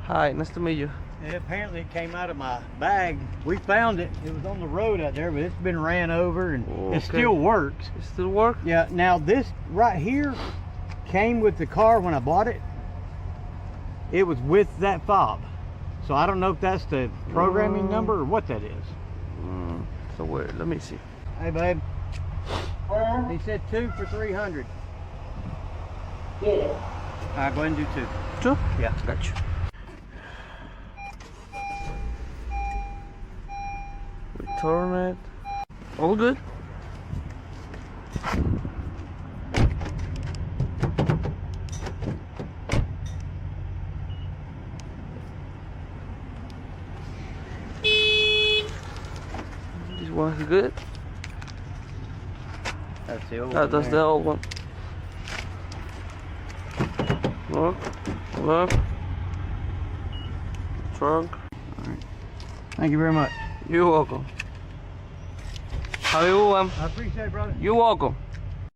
Hi, nice to meet you. Apparently it came out of my bag. We found it. It was on the road out there, but it's been ran over and it still works. It still works? Yeah, now this right here came with the car when I bought it. It was with that fob. So I don't know if that's the programming number or what that is. So wait, let me see. Hey babe. He said 2 for 300. Get it. All right, go ahead and do 2. 2? Yeah. Got you. Return it. All good? This one's good. That's the old That's the old one. Look, look. Trunk. Thank you very much. You're welcome. Have a good one. I appreciate it, brother. You're welcome.